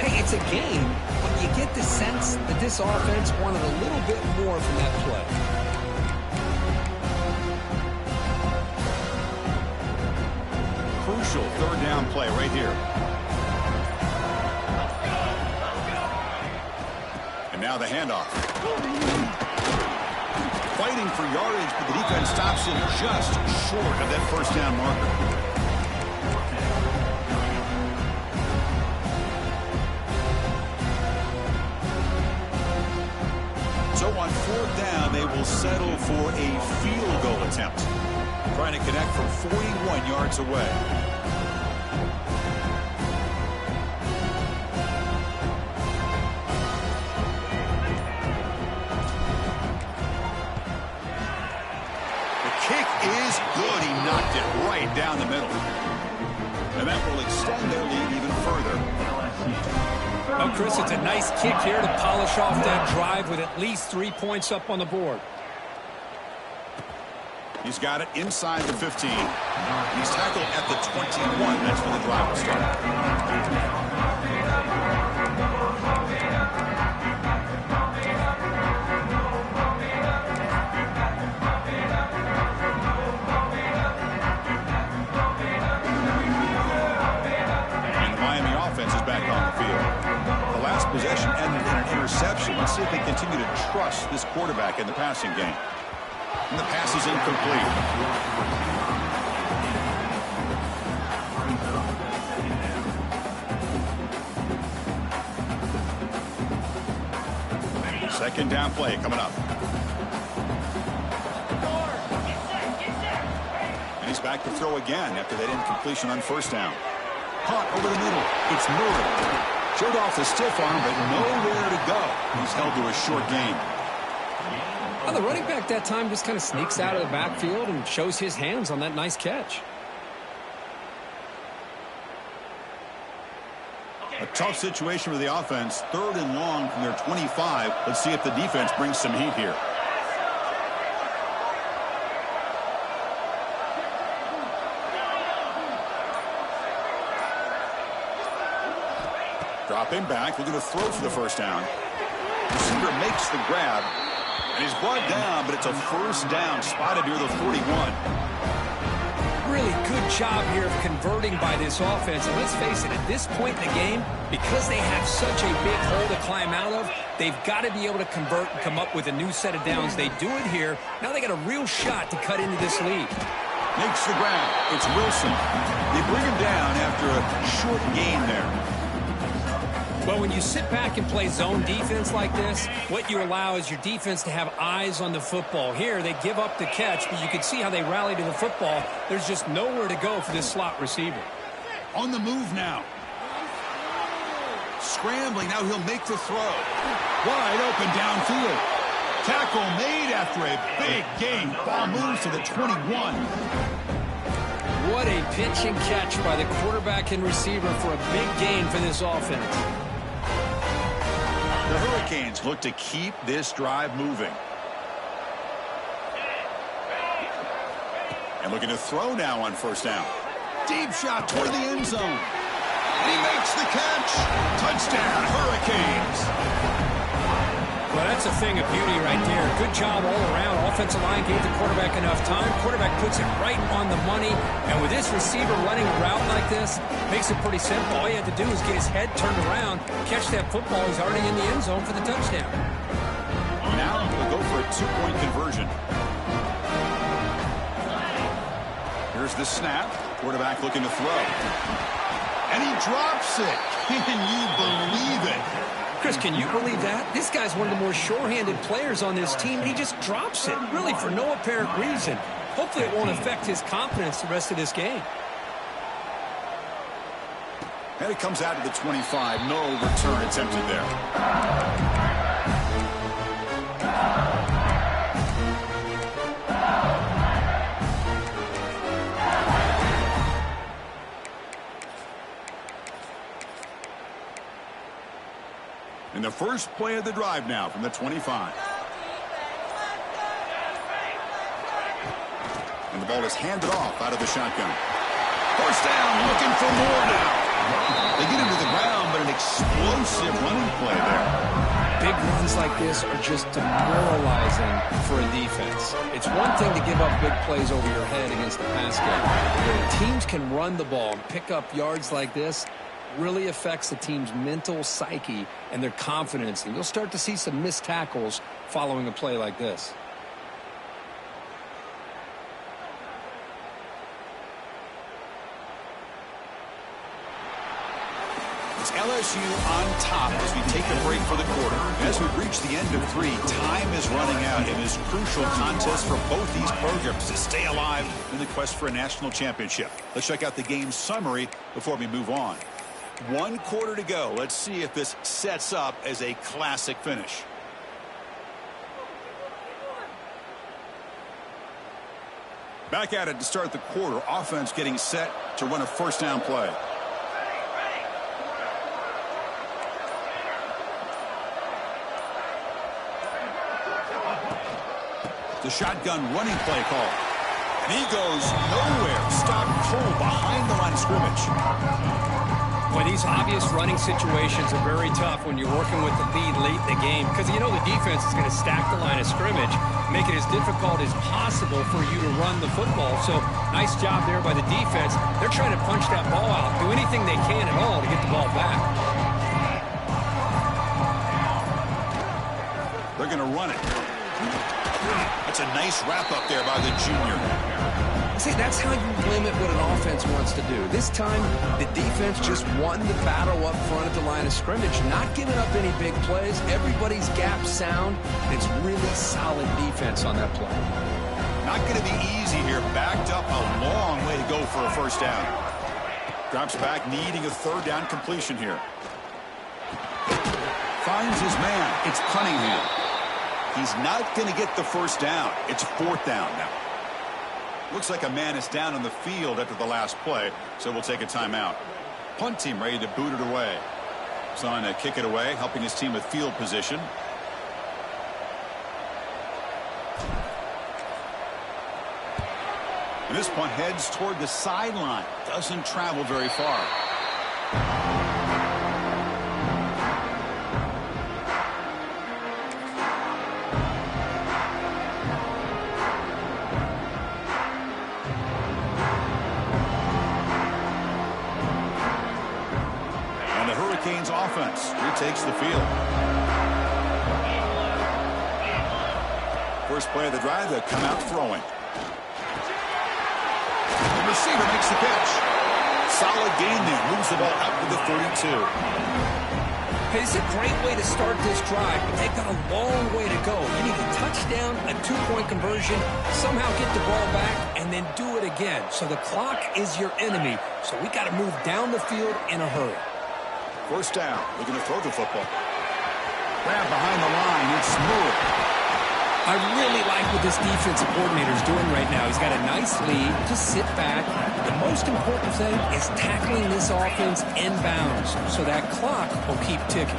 Hey, it's a game, but you get the sense that this offense wanted a little bit more from that play. Crucial third down play right here. And now the handoff. Fighting for yardage, but the defense stops him just short of that first down marker. So on fourth down, they will settle for a field goal attempt. Trying to connect from 41 yards away. The kick is good. He knocked it right down the middle. And that will extend their lead even further. Well, Chris, it's a nice kick here to polish off that drive with at least 3 points up on the board. He's got it inside the 15. He's tackled at the 21. That's when the drive will start. And the Miami offense is back on the field. The last possession ended in an interception. Let's see if they continue to trust this quarterback in the passing game. And the pass is incomplete. Second down play coming up. And he's back to throw again after that incompletion on first down. Caught over the middle. It's Murray. Showed off the stiff arm, but nowhere to go. He's held to a short gain. Well, the running back that time just kind of sneaks out of the backfield and shows his hands on that nice catch. A tough situation for the offense. 3rd and long from their 25. Let's see if the defense brings some heat here. Dropping back, looking to throw for the first down. Receiver makes the grab, and he's brought down, but it's a first down spotted near the 41. Really good job here of converting by this offense. And let's face it, at this point in the game, because they have such a big hole to climb out of, they've got to be able to convert and come up with a new set of downs. They do it here. Now they got a real shot to cut into this lead. Makes the grab. It's Wilson. They bring him down after a short gain there. Well, when you sit back and play zone defense like this, what you allow is your defense to have eyes on the football. Here, they give up the catch, but you can see how they rally to the football. There's just nowhere to go for this slot receiver. On the move now. Scrambling, now he'll make the throw. Wide open downfield. Tackle made after a big gain. Ball moves to the 21. What a pitch and catch by the quarterback and receiver for a big gain for this offense. The Hurricanes look to keep this drive moving. And looking to throw now on first down. Deep shot toward the end zone. And he makes the catch. Touchdown, Hurricanes. Well, that's a thing of beauty right there. Good job all around. Offensive line gave the quarterback enough time. Quarterback puts it right on the money. And with this receiver running a route like this, makes it pretty simple. All you have to do is get his head turned around, catch that football. He's already in the end zone for the touchdown. Now we'll go for a 2-point conversion. Here's the snap. Quarterback looking to throw. And he drops it. Can you believe it? Chris, can you believe that? This guy's one of the more sure-handed players on this team, and he just drops it, really for no apparent reason. Hopefully it won't affect his confidence the rest of this game. And it comes out to the 25. No return attempted there. And the first play of the drive now from the 25. And the ball is handed off out of the shotgun. First down, looking for more now. They get him to the ground, but an explosive running play there. Big runs like this are just demoralizing for a defense. It's one thing to give up big plays over your head against the pass game. When teams can run the ball and pick up yards like this, really affects the team's mental psyche and their confidence. And you'll start to see some missed tackles following a play like this. It's LSU on top as we take a break for the quarter. As we reach the end of 3, time is running out in this crucial contest for both these programs to stay alive in the quest for a national championship. Let's check out the game summary before we move on. 1 quarter to go. Let's see if this sets up as a classic finish. Back at it to start the quarter. Offense getting set to run a first down play. The shotgun running play call. And he goes nowhere. Stopped cold behind the line of scrimmage. Boy, these obvious running situations are very tough when you're working with the lead late in the game because you know the defense is going to stack the line of scrimmage, make it as difficult as possible for you to run the football. So nice job there by the defense. They're trying to punch that ball out, do anything they can at all to get the ball back. They're going to run it. That's a nice wrap up there by the junior. See, that's how you limit what an offense wants to do. This time, the defense just won the battle up front at the line of scrimmage, not giving up any big plays. Everybody's gap sound. It's really solid defense on that play. Not going to be easy here. Backed up a long way to go for a first down. Drops back, needing a third down completion here. Finds his man. It's Cunningham. He's not going to get the first down. It's 4th down now. Looks like a man is down on the field after the last play, so we'll take a timeout. Punt team ready to boot it away. He's on to kick it away, helping his team with field position. And this punt heads toward the sideline. Doesn't travel very far. And the Hurricanes offense retakes the field. First play of the drive, they come out throwing. The receiver makes the catch. Solid gain there. Moves the ball up to the 32. Hey, it's a great way to start this drive, but they've got a long way to go. You need a touchdown, a 2-point conversion, somehow get the ball back, and then do it again. So the clock is your enemy. So we got to move down the field in a hurry. First down. Looking to throw the football. Grab behind the line. It's smooth. I really like what this defensive coordinator is doing right now. He's got a nice lead. Just sit back. The most important thing is tackling this offense inbounds so that clock will keep ticking.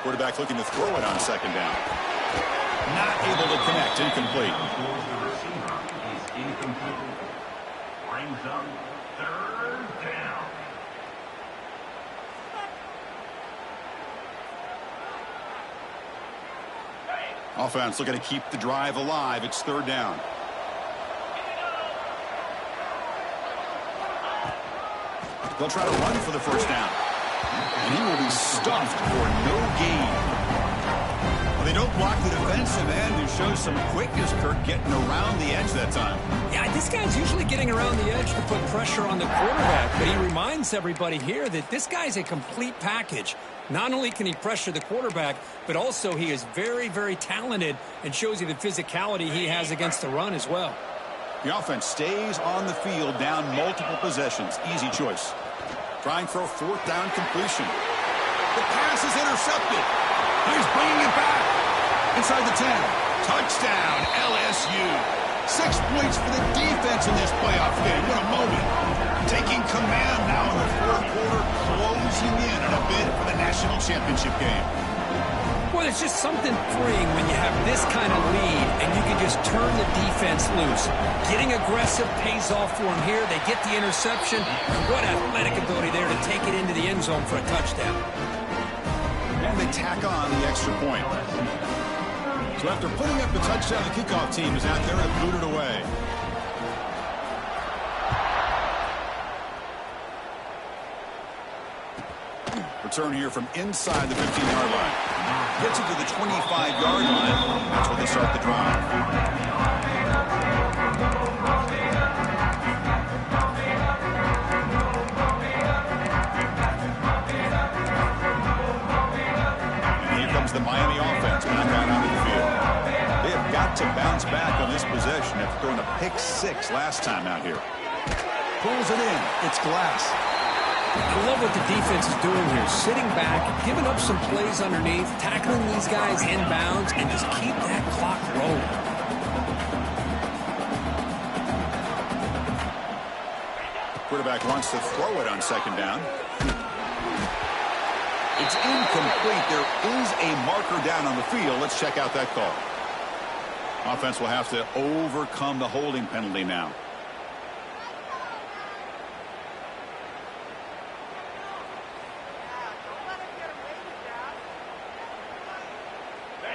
Quarterback looking to throw it on 2nd down. Not able to connect. Incomplete. The receiver is incomplete. Brings up 3rd down. Offense looking to keep the drive alive. It's 3rd down. They'll try to run for the first down. And he will be stuffed for no gain. Well, they don't block the defensive end, who shows some quickness, Kirk, getting around the edge that time. Yeah, this guy's usually getting around the edge to put pressure on the quarterback, but he reminds everybody here that this guy's a complete package. Not only can he pressure the quarterback, but also he is very, very talented and shows you the physicality he has against the run as well. The offense stays on the field down multiple possessions. Easy choice. Trying for a 4th down completion. The pass is intercepted. He's bringing it back. Inside the 10. Touchdown, LSU. 6 points for the defense in this playoff game. What a moment. Taking command now in the 4th quarter, closing in on a bid for the national championship game. Well, it's just something freeing when you have this kind of lead and you can just turn the defense loose. Getting aggressive pays off for them here. They get the interception. What athletic ability there to take it into the end zone for a touchdown. And they tack on the extra point. So after putting up the touchdown, the kickoff team is out there to boot it away. Return here from inside the 15-yard line. Gets it to the 25-yard line. That's where they start the drive. And here comes the Miami offense back out onto the field. They have got to bounce back on this possession after throwing a pick 6 last time out here. Pulls it in. It's Glass. I love what the defense is doing here. Sitting back, giving up some plays underneath, tackling these guys inbounds, and just keep that clock rolling. Quarterback wants to throw it on 2nd down. It's incomplete. There is a marker down on the field. Let's check out that call. Offense will have to overcome the holding penalty now.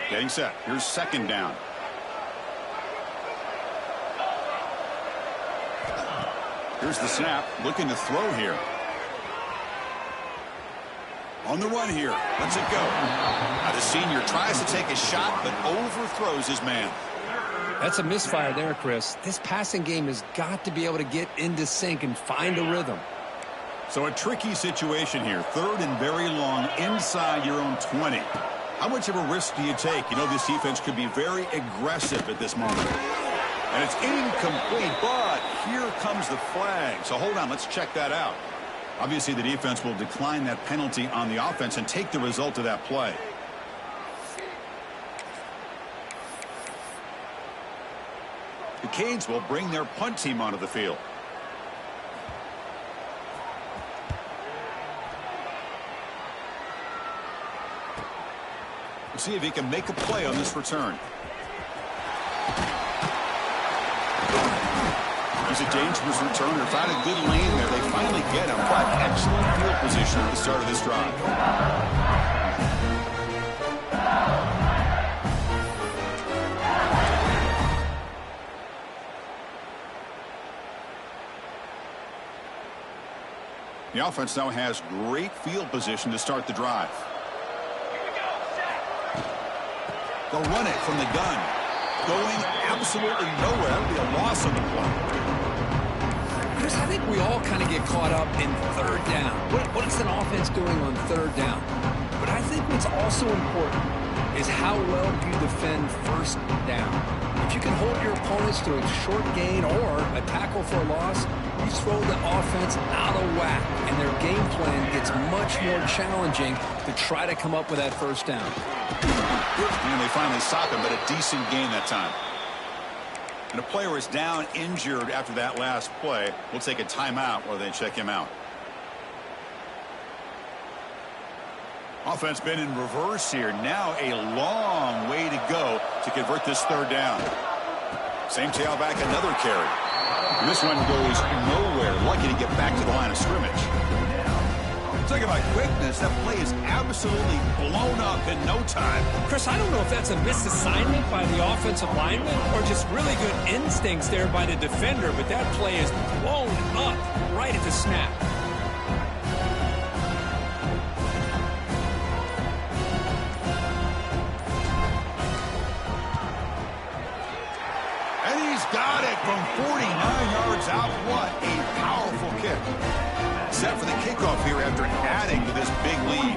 Getting set. Here's 2nd down. Here's the snap. Looking to throw here. On the run here. Lets it go. Now the senior tries to take a shot, but overthrows his man. That's a misfire there, Chris. This passing game has got to be able to get into sync and find a rhythm. So a tricky situation here. 3rd and very long inside your own 20. How much of a risk do you take? You know, this defense could be very aggressive at this moment. And it's incomplete, but here comes the flag. So hold on, let's check that out. Obviously, the defense will decline that penalty on the offense and take the result of that play. The Canes will bring their punt team onto the field. We'll see if he can make a play on this return. He's a dangerous returner. Found a good lane there. They finally get him. But excellent field position at the start of this drive. The offense now has great field position to start the drive. They'll run it from the gun. Going absolutely nowhere. That'll be a loss on the play. Chris, I think we all kind of get caught up in third down. What is an offense doing on third down? But I think what's also important is how well you defend first down. If you can hold your opponents to a short gain or a tackle for a loss, you throw the offense out of whack, and their game plan gets much more challenging to try to come up with that first down. And they finally stop him, but a decent gain that time. And a player is down injured after that last play. We'll take a timeout while they check him out. Offense been in reverse here. Now a long way to go to convert this third down. Same tailback, another carry. This one goes nowhere. Lucky to get back to the line of scrimmage. Talk about quickness. That play is absolutely blown up in no time. Chris, I don't know if that's a misassignment by the offensive lineman or just really good instincts there by the defender, but that play is blown up right at the snap. And he's got it from 49 yards out. What a powerful kick. Set for the kickoff here after adding to this big lead.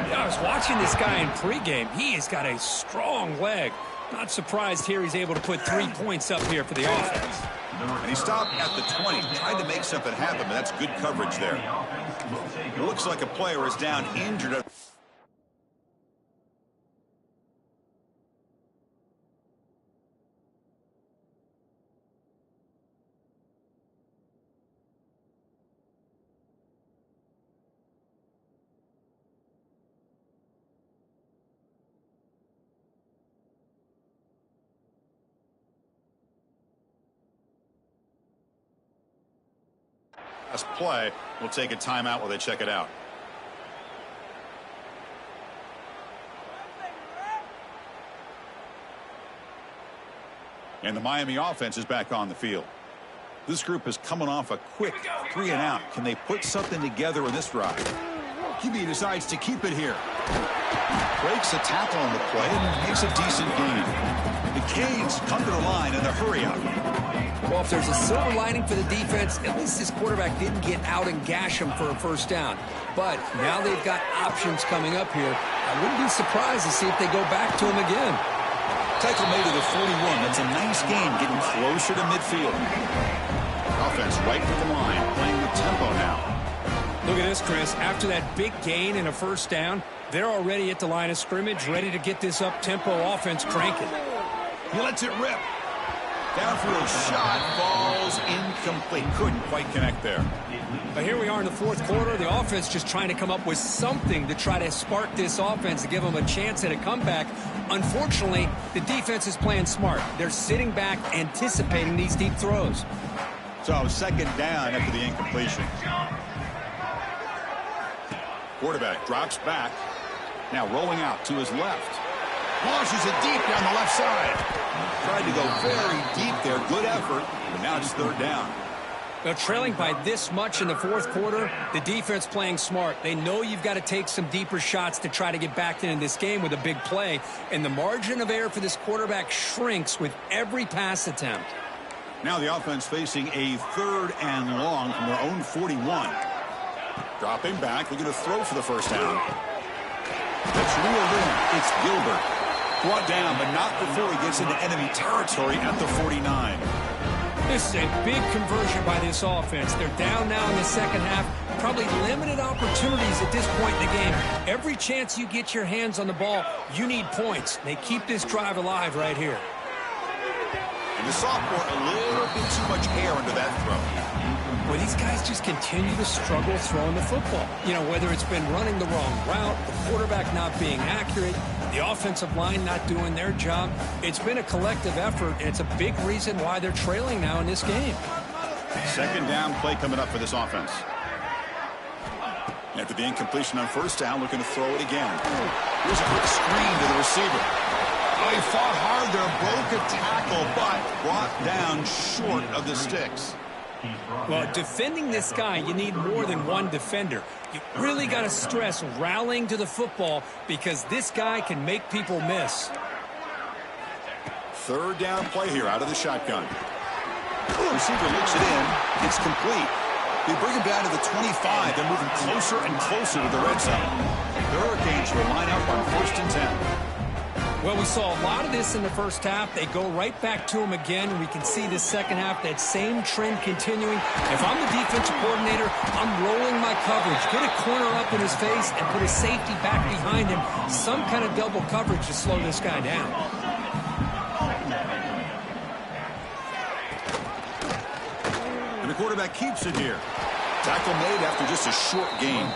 Yeah, I was watching this guy in pregame. He has got a strong leg. Not surprised here he's able to put 3 points up here for the offense. And he stopped at the 20, tried to make something happen, but that's good coverage there. It looks like a player is down injured. Last play. We'll take a timeout while they check it out. And the Miami offense is back on the field. This group is coming off a quick 3-and-out. Can they put something together in this drive? QB decides to keep it here. Breaks a tackle on the play and makes a decent gain. The Canes come to the line in a hurry-up. Well, if there's a silver lining for the defense, at least this quarterback didn't get out and gash him for a first down. But now they've got options coming up here. I wouldn't be surprised to see if they go back to him again. Tackle made to the 41. That's a nice gain, getting closer to midfield. Offense right to the line, playing with tempo now. Look at this, Chris. After that big gain and a first down, they're already at the line of scrimmage, ready to get this up-tempo offense cranking. He lets it rip. Downfield shot falls incomplete. Couldn't quite connect there. But here we are in the fourth quarter. The offense just trying to come up with something to try to spark this offense to give them a chance at a comeback. Unfortunately, the defense is playing smart. They're sitting back, anticipating these deep throws. So second down after the incompletion. Quarterback drops back. Now rolling out to his left. Launches it deep down the left side. Tried to go very deep there. Good effort. But now it's third down. Now, trailing by this much in the fourth quarter, the defense playing smart. They know you've got to take some deeper shots to try to get back into this game with a big play. And the margin of error for this quarterback shrinks with every pass attempt. Now the offense facing a third and long from their own 41. Dropping back. They're going to throw for the first down. That's reeled in. It's Gilbert. Brought down, but not before he gets into enemy territory at the 49. This is a big conversion by this offense. They're down now in the second half. Probably limited opportunities at this point in the game. Every chance you get your hands on the ball, you need points. They keep this drive alive right here. And the sophomore, a little bit too much air under that throw. Well, these guys just continue to struggle throwing the football. You know, whether it's been running the wrong route, the quarterback not being accurate, the offensive line not doing their job. It's been a collective effort, and it's a big reason why they're trailing now in this game. Second down play coming up for this offense. After the incompletion on first down, looking to throw it again. Here's a quick screen to the receiver. Oh, he fought hard there, broke a tackle, but brought down short of the sticks. Well, defending this guy, you need more than one defender. You really got to stress rallying to the football because this guy can make people miss. Third down play here out of the shotgun. Receiver looks it in. It's complete. They bring him down to the 25. They're moving closer and closer to the red zone. The Hurricanes will line up on 1st and 10. Well, we saw a lot of this in the first half. They go right back to him again. We can see the second half, that same trend continuing. If I'm the defensive coordinator, I'm rolling my coverage. Get a corner up in his face and put a safety back behind him. Some kind of double coverage to slow this guy down. And the quarterback keeps it here. Tackle made after just a short gain.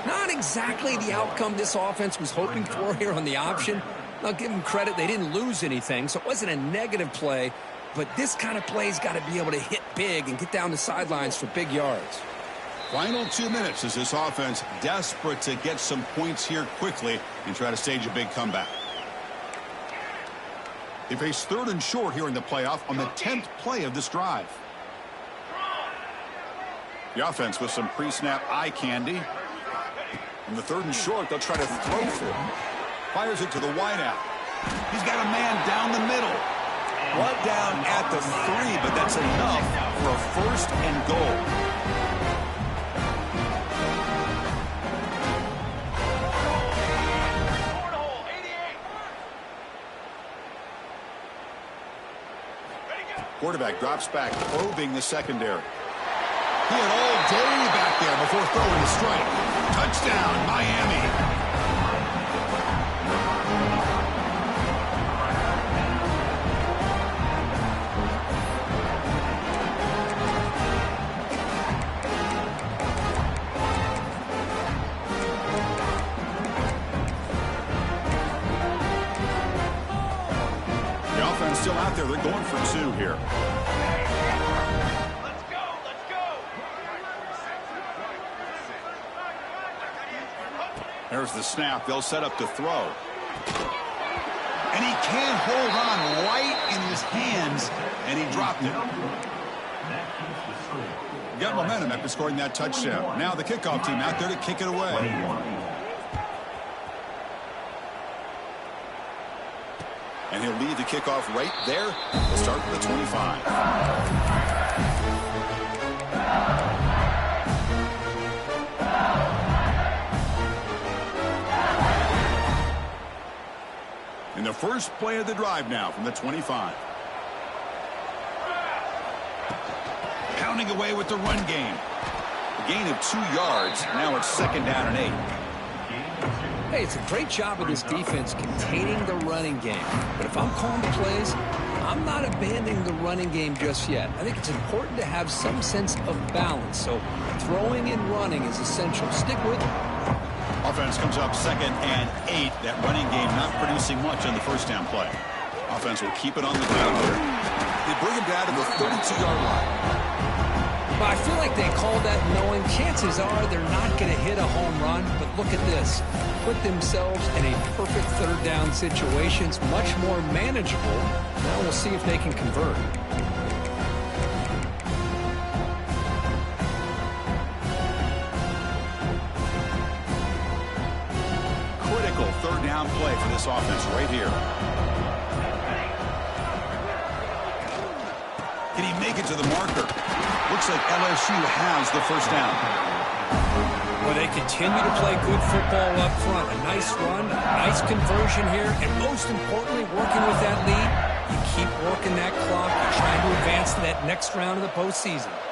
Not exactly the outcome this offense was hoping for here on the option. I'll give them credit. They didn't lose anything, so it wasn't a negative play. But this kind of play's got to be able to hit big and get down the sidelines for big yards. Final 2 minutes as this offense desperate to get some points here quickly and try to stage a big comeback. They face 3rd and short here in the playoff on the 10th play of this drive. The offense with some pre-snap eye candy. On the 3rd and short, they'll try to throw for him. Fires it to the wideout. He's got a man down the middle. One down at the 3, but that's enough for a 1st and goal. Quarterback drops back, probing the secondary. He had all day back there before throwing the strike. Touchdown, Miami. The offense still out there. They're going for 2 here. There's the snap. They'll set up to throw. And he can't hold on right in his hands, and he dropped it. Got momentum after scoring that touchdown. Now the kickoff team out there to kick it away. And he'll lead the kickoff right there. We'll start with the 25. In the first play of the drive now from the 25. Pounding away with the run game. A gain of 2 yards. Now it's 2nd down and 8. Hey, it's a great job of this defense containing the running game. But if I'm calling the plays, I'm not abandoning the running game just yet. I think it's important to have some sense of balance. So throwing and running is essential. Stick with it. Offense comes up 2nd and 8. That running game not producing much on the first down play. Offense will keep it on the ground here. They bring him down to the 32-yard line. But I feel like they called that knowing chances are they're not going to hit a home run. But look at this. Put themselves in a perfect 3rd down situation. It's much more manageable. Now we'll see if they can convert. Critical 3rd down play for this offense right here. Can he make it to the marker? Looks like LSU has the first down. Well, they continue to play good football up front. A nice run, a nice conversion here, and most importantly, working with that lead, you keep working that clock and trying to advance to that next round of the postseason.